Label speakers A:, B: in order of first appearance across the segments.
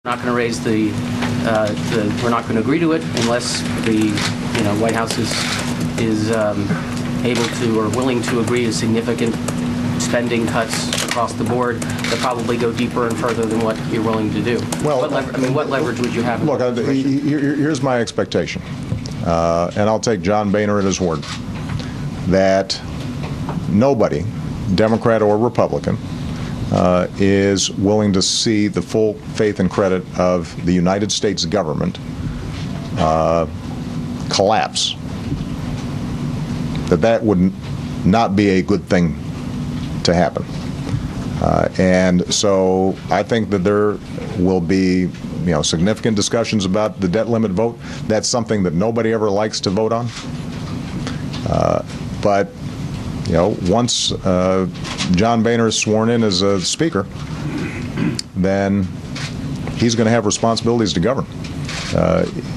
A: Not going to raise we're not going to agree to it unless the White House is able to or willing to agree to significant spending cuts across the board that probably go deeper and further than what you're willing to do. Well, what leverage would you have?
B: Look, here's my expectation, and I'll take John Boehner at his word, that nobody, Democrat or Republican, is willing to see the full faith and credit of the United States government collapse. That would not be a good thing to happen. And so I think that there will be significant discussions about the debt limit vote. That's something that nobody ever likes to vote on. But once John Boehner is sworn in as a speaker, then he's going to have responsibilities to govern.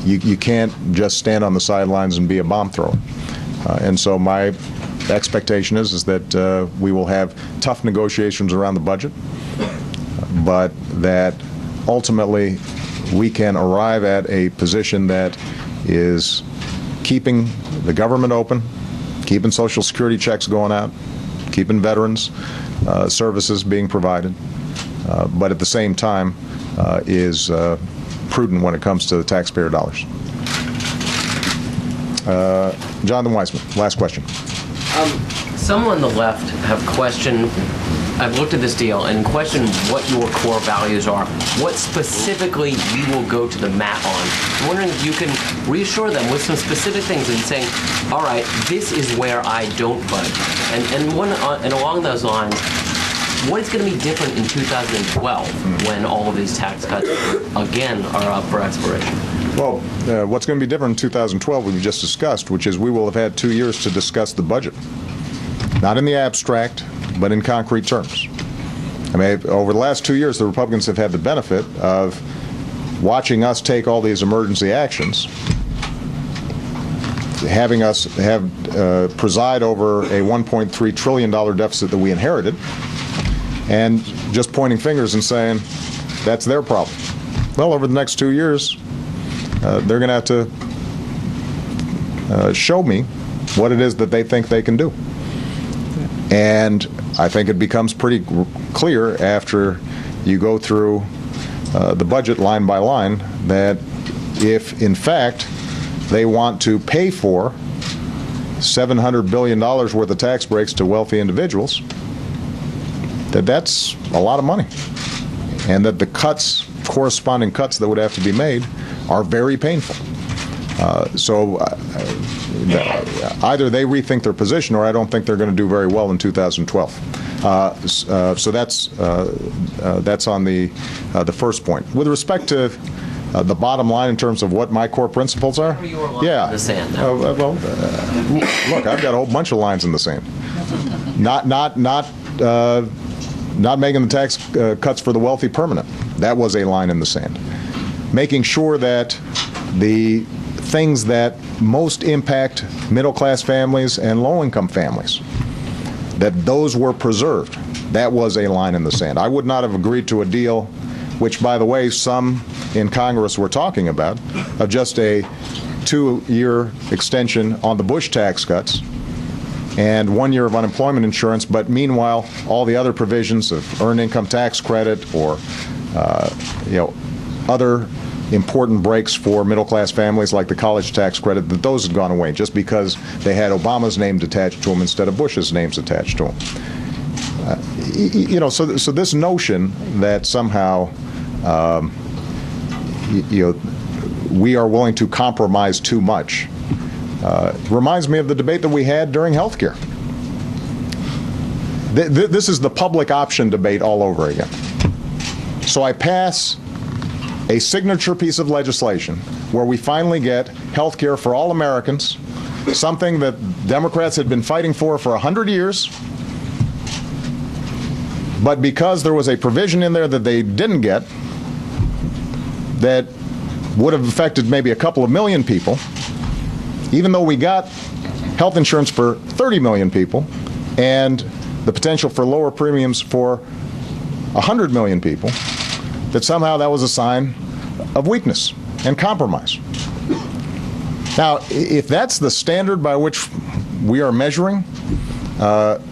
B: You can't just stand on the sidelines and be a bomb thrower. And so my expectation is that we will have tough negotiations around the budget, but that ultimately we can arrive at a position that is keeping the government open, keeping Social Security checks going out, keeping veterans services being provided, but at the same time is prudent when it comes to the taxpayer dollars. Jonathan Weissman, last question.
C: Some on the left have questioned, I've looked at this deal and questioned what your core values are, what specifically you will go to the mat on. I'm wondering if you can reassure them with some specific things and saying, all right, this is where I don't budge. And along those lines, what is going to be different in 2012 when all of these tax cuts, again, are up for expiration?
B: Well, what's going to be different in 2012 we've just discussed, which is we will have had 2 years to discuss the budget. Not in the abstract, but in concrete terms. I mean, over the last 2 years, the Republicans have had the benefit of watching us take all these emergency actions, having us preside over a $1.3 trillion deficit that we inherited, and just pointing fingers and saying, that's their problem. Well, over the next 2 years, they're going to have to show me what it is that they think they can do. And I think it becomes pretty clear after you go through the budget line by line that if, in fact, they want to pay for $700 billion worth of tax breaks to wealthy individuals, that's a lot of money. And that the corresponding cuts that would have to be made are very painful. So either they rethink their position or I don't think they're going to do very well in 2012. So that's on the first point. With respect to the bottom line in terms of what my core principles are,
C: yeah. The sand.
B: Look, I've got a whole bunch of lines in the sand. Not making the tax cuts for the wealthy permanent. That was a line in the sand. Making sure that the things that most impact middle-class families and low-income families, that those were preserved. That was a line in the sand. I would not have agreed to a deal, which, by the way, some in Congress were talking about, of just a 2-year extension on the Bush tax cuts and 1 year of unemployment insurance, but meanwhile, all the other provisions of earned income tax credit or other important breaks for middle-class families like the college tax credit, that those had gone away just because they had Obama's name attached to them instead of Bush's names attached to them. So this notion that somehow we are willing to compromise too much reminds me of the debate that we had during health care. This is the public option debate all over again. So I pass a signature piece of legislation where we finally get health care for all Americans, something that Democrats had been fighting for 100 years, but because there was a provision in there that they didn't get that would have affected maybe a couple of million people, even though we got health insurance for 30 million people and the potential for lower premiums for 100 million people, that somehow that was a sign of weakness and compromise. Now, if that's the standard by which we are measuring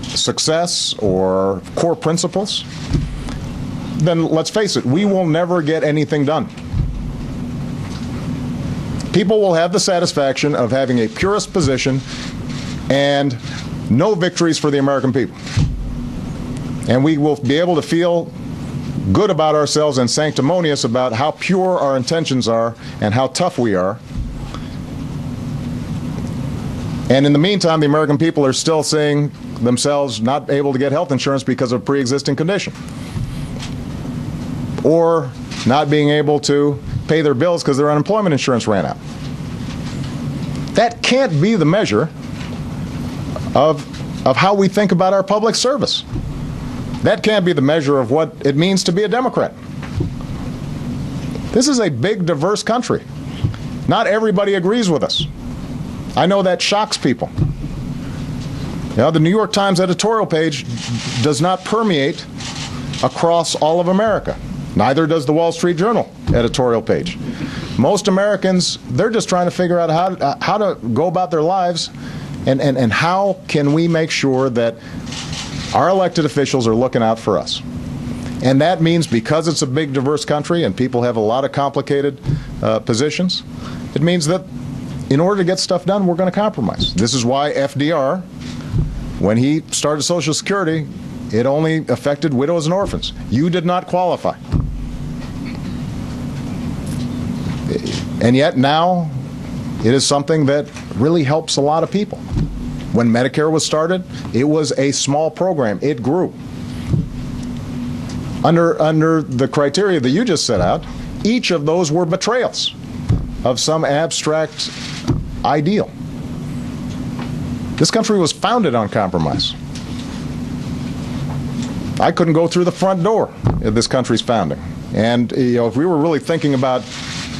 B: success or core principles, then let's face it, we will never get anything done. People will have the satisfaction of having a purist position and no victories for the American people. And we will be able to feel good about ourselves and sanctimonious about how pure our intentions are and how tough we are. And in the meantime, the American people are still seeing themselves not able to get health insurance because of a pre-existing condition, or not being able to pay their bills because their unemployment insurance ran out. That can't be the measure of how we think about our public service. That can't be the measure of what it means to be a Democrat. This is a big, diverse country. Not everybody agrees with us. I know that shocks people. You know, the New York Times editorial page does not permeate across all of America. Neither does the Wall Street Journal editorial page. Most Americans, they're just trying to figure out how to go about their lives and how can we make sure that our elected officials are looking out for us. And that means, because it's a big, diverse country and people have a lot of complicated positions, it means that in order to get stuff done, we're going to compromise. This is why FDR, when he started Social Security, it only affected widows and orphans. You did not qualify. And yet now it is something that really helps a lot of people. When Medicare was started, it was a small program. It grew. Under the criteria that you just set out, each of those were betrayals of some abstract ideal. This country was founded on compromise. I couldn't go through the front door of this country's founding. And if we were really thinking about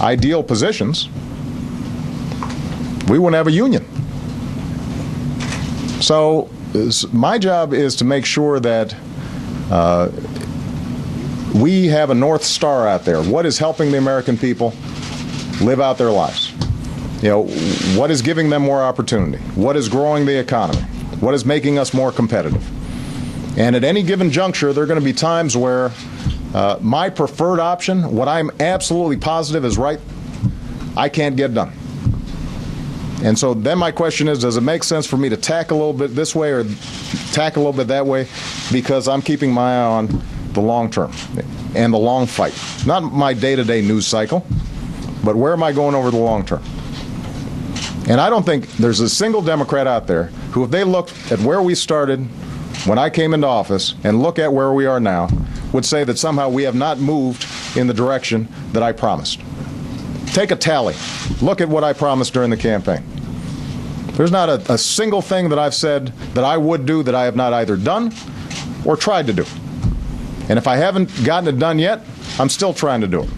B: ideal positions, we wouldn't have a union. So my job is to make sure that we have a North Star out there. What is helping the American people live out their lives? You know, what is giving them more opportunity? What is growing the economy? What is making us more competitive? And at any given juncture, there are going to be times where my preferred option, what I'm absolutely positive is right, I can't get done. And so then my question is, does it make sense for me to tack a little bit this way or tack a little bit that way, because I'm keeping my eye on the long term and the long fight? Not my day-to-day news cycle, but where am I going over the long term? And I don't think there's a single Democrat out there who, if they looked at where we started when I came into office and look at where we are now, would say that somehow we have not moved in the direction that I promised. Take a tally. Look at what I promised during the campaign. There's not a single thing that I've said that I would do that I have not either done or tried to do. And if I haven't gotten it done yet, I'm still trying to do it.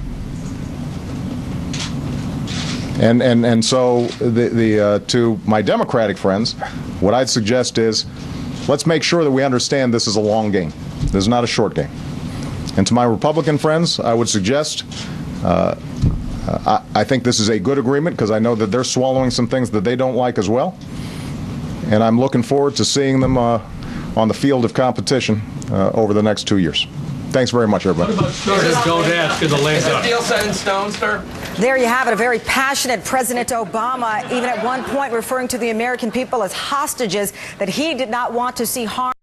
B: And so to my Democratic friends, what I'd suggest is, let's make sure that we understand this is a long game. This is not a short game. And to my Republican friends, I would suggest, I think this is a good agreement, because I know that they're swallowing some things that they don't like as well. And I'm looking forward to seeing them on the field of competition over the next 2 years. Thanks very much, everybody.
D: What about don't ask in the lame
E: Is the
D: duck?
E: deal set in stone, sir?
F: There you have it, a very passionate President Obama, even at one point referring to the American people as hostages that he did not want to see harmed.